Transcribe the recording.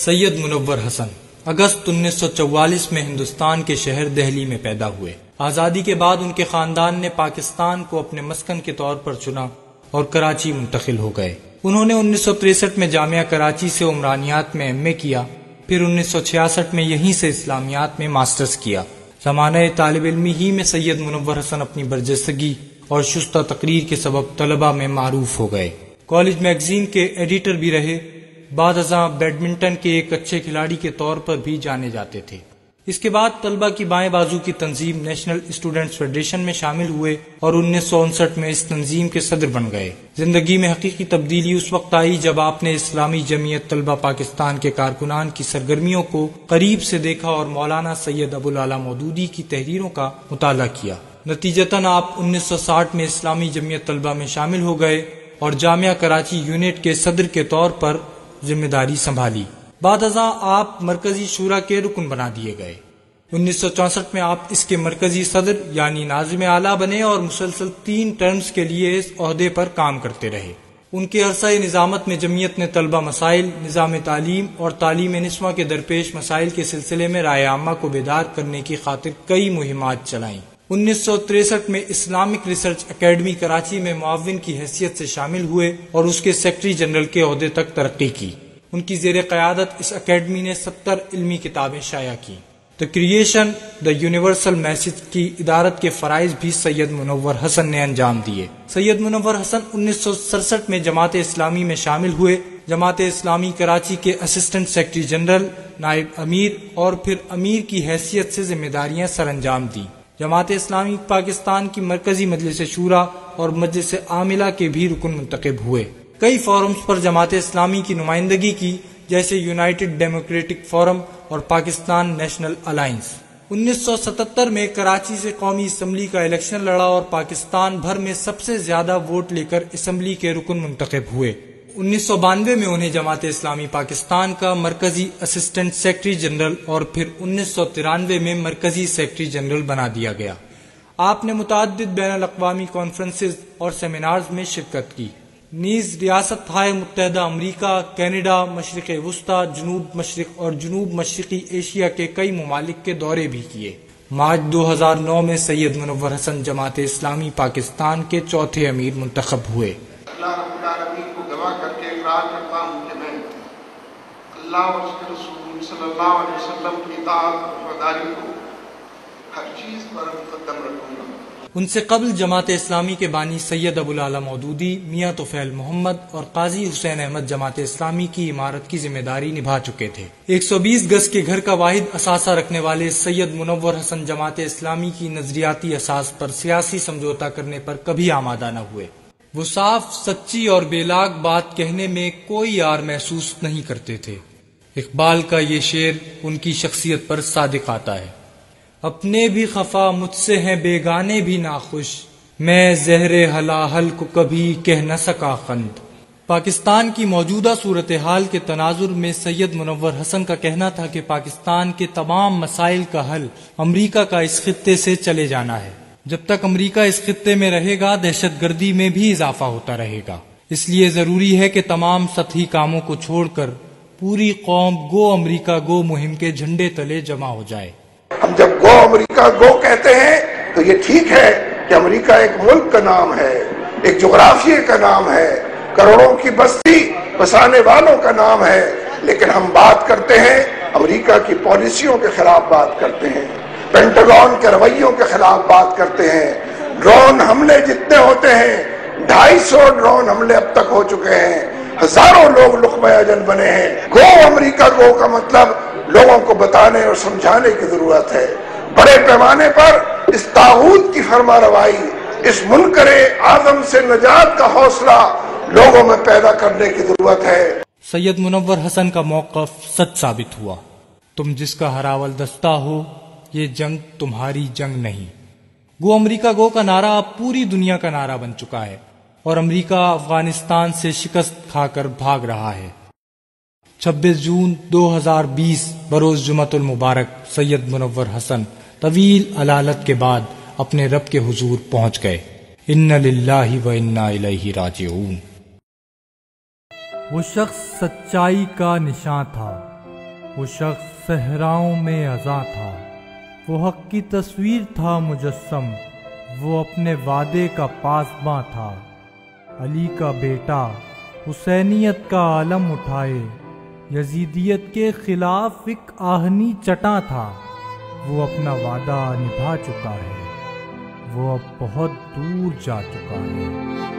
سید منور حسن اگست 1944 میں ہندوستان کے شہر دہلی میں پیدا ہوئے۔ آزادی کے بعد ان کے خاندان نے پاکستان کو اپنے مسکن کے طور پر چنا اور کراچی منتقل ہو گئے۔ انہوں نے 1963 میں جامعہ کراچی سے عمرانیات میں ایم اے کیا، پھر 1966 میں یہیں سے اسلامیات میں ماسٹرز کیا۔ زمانہ طالب علمی ہی میں سید منور حسن اپنی برجستگی اور شستہ تقریر کے سبب طلباء میں معروف ہو گئے۔ کالج میگزین کے ایڈیٹر بھی رہے، بعد ازاں بیڈمنٹن کے ایک اچھے کھلاڑی کے طور پر بھی جانے جاتے تھے۔ اس کے بعد طلباء کی بائیں بازو کی تنظیم نیشنل اسٹوڈنٹس فیڈریشن میں شامل ہوئے اور 1959 میں اس تنظیم کے صدر بن گئے۔ زندگی میں حقیقی تبدیلی اس وقت آئی جب آپ نے اسلامی جمعیت طلبہ پاکستان کے کارکنان کی سرگرمیوں کو قریب سے دیکھا اور مولانا سید ابو العلا مودودی کی تحریروں کا مطالعہ کیا۔ نتیجتاً آپ 1960 میں اسلامی جمعیت طلبہ میں شامل ہو گئے اور جامعہ کراچی یونٹ کے صدر کے طور پر ذمہ داری سنبھالی۔ بعد ازاں آپ مرکزی شورا کے رکن بنا دیے گئے۔ 1964 میں آپ اس کے مرکزی صدر یعنی ناظم اعلیٰ بنے اور مسلسل 3 ٹرمز کے لیے اس عہدے پر کام کرتے رہے۔ ان کے عرصہ نظامت میں جمعیت نے طلبہ مسائل، نظام تعلیم اور تعلیم نسواں کے درپیش مسائل کے سلسلے میں رائے عامہ کو بیدار کرنے کی خاطر کئی مہمات چلائیں۔ 1963 میں اسلامک ریسرچ اکیڈمی کراچی میں معاون کی حیثیت سے شامل ہوئے اور اس کے سیکرٹری جنرل کے عہدے تک ترقی کی۔ ان کی زیر قیادت اس اکیڈمی نے 70 علمی کتابیں شائع کی۔ The creation the universal message کی ادارت کے فرائض بھی سید منور حسن نے انجام دیے۔ سید منور حسن 1967 میں جماعت اسلامی میں شامل ہوئے۔ جماعت اسلامی کراچی کے اسسٹنٹ سیکرٹری جنرل، نائب امیر اور پھر امیر کی حیثیت سے ذمہ داریاں سر انجام دیں۔ جماعت اسلامی پاکستان کی مرکزی مجلس شورا اور مجلس عاملہ کے بھی رکن منتخب ہوئے۔ کئی فورمز پر جماعت اسلامی کی نمائندگی کی، جیسے یونائیٹڈ ڈیموکریٹک فورم اور پاکستان نیشنل الائنس۔ 1977 میں کراچی سے قومی اسمبلی کا الیکشن لڑا اور پاکستان بھر میں سب سے زیادہ ووٹ لے کر اسمبلی کے رکن منتخب ہوئے۔ 1992 میں انہیں جماعت اسلامی پاکستان کا مرکزی اسسٹنٹ سیکرٹری جنرل اور پھر 1993 میں مرکزی سیکرٹری جنرل بنا دیا گیا۔ آپ نے متعدد بین الاقوامی کانفرنسز اور سیمینارز میں شرکت کی، نیز ریاستہائے متحدہ امریکہ، کینیڈا، مشرق وسطی، جنوب مشرق اور جنوب مشرقی ایشیا کے کئی ممالک کے دورے بھی کیے۔ مارچ 2009 میں سید منور حسن جماعت اسلامی پاکستان کے چوتھے امیر منتخب ہوئے۔ اللہ رب العالمین کو گواہ کر کے اقرار کرتا ہوں کہ میں اللہ اور اس کے رسول صلی اللہ علیہ وسلم کی اطاعت اور وفاداری کو ہر چیز پر مقدم رکھوں گا۔ ان سے قبل جماعت اسلامی کے بانی سید ابو العلا مودودی، میاں طفیل محمد اور قاضی حسین احمد جماعت اسلامی کی عمارت کی ذمہ داری نبھا چکے تھے۔ 120 گز کے گھر کا واحد اثاثہ رکھنے والے سید منور حسن جماعت اسلامی کی نظریاتی اساس پر سیاسی سمجھوتہ کرنے پر کبھی آمادہ نہ ہوئے۔ وہ صاف، سچی اور بے لاگ بات کہنے میں کوئی عار محسوس نہیں کرتے تھے۔ اقبال کا یہ شعر ان کی شخصیت پر صادق آتا ہے: اپنے بھی خفا مجھ سے ہیں بیگانے بھی ناخوش، میں زہر ہلاہل کو کبھی کہہ نہ سکا قند۔ پاکستان کی موجودہ صورتحال کے تناظر میں سید منور حسن کا کہنا تھا کہ پاکستان کے تمام مسائل کا حل امریکہ کا اس خطے سے چلے جانا ہے۔ جب تک امریکہ اس خطے میں رہے گا، دہشت گردی میں بھی اضافہ ہوتا رہے گا۔ اس لیے ضروری ہے کہ تمام سطحی کاموں کو چھوڑ کر پوری قوم گو امریکہ گو مہم کے جھنڈے تلے جمع ہو جائے۔ ہم جب گو امریکہ گو کہتے ہیں تو یہ ٹھیک ہے کہ امریکہ ایک ملک کا نام ہے، ایک جغرافیے کا نام ہے، کروڑوں کی بستی بسانے والوں کا نام ہے، لیکن ہم بات کرتے ہیں امریکہ کی پالیسیوں کے خلاف بات کرتے ہیں، پینٹاگون کے رویوں کے خلاف بات کرتے ہیں۔ ڈرون حملے جتنے ہوتے ہیں، 250 ڈرون حملے اب تک ہو چکے ہیں، ہزاروں لوگ لقمہ اجل بنے ہیں۔ گو امریکہ گو کا مطلب لوگوں کو بتانے اور سمجھانے کی ضرورت ہے۔ بڑے پیمانے پر اس طاغوت کی فرما روائی، اس منکر اعظم سے نجات کا حوصلہ لوگوں میں پیدا کرنے کی ضرورت ہے۔ سید منور حسن کا موقف سچ ثابت ہوا۔ تم جس کا ہراول دستہ ہو، یہ جنگ تمہاری جنگ نہیں۔ گو امریکہ گو کا نعرہ اب پوری دنیا کا نعرہ بن چکا ہے اور امریکہ افغانستان سے شکست کھا کر بھاگ رہا ہے۔ 26 جون 2020 بروز جمعۃ المبارک سید منور حسن طویل علالت کے بعد اپنے رب کے حضور پہنچ گئے۔ ان للہ و انا الیہ راجعون۔ وہ شخص سچائی کا نشاں تھا، وہ شخص صحراؤں میں اذاں تھا، وہ حق کی تصویر تھا مجسم، وہ اپنے وعدے کا پاسباں تھا۔ علی کا بیٹا حسینیت کا علم اٹھائے، یزیدیت کے خلاف ایک آہنی چٹاں تھا۔ وہ اپنا وعدہ نبھا چکا ہے، وہ اب بہت دور جا چکا ہے۔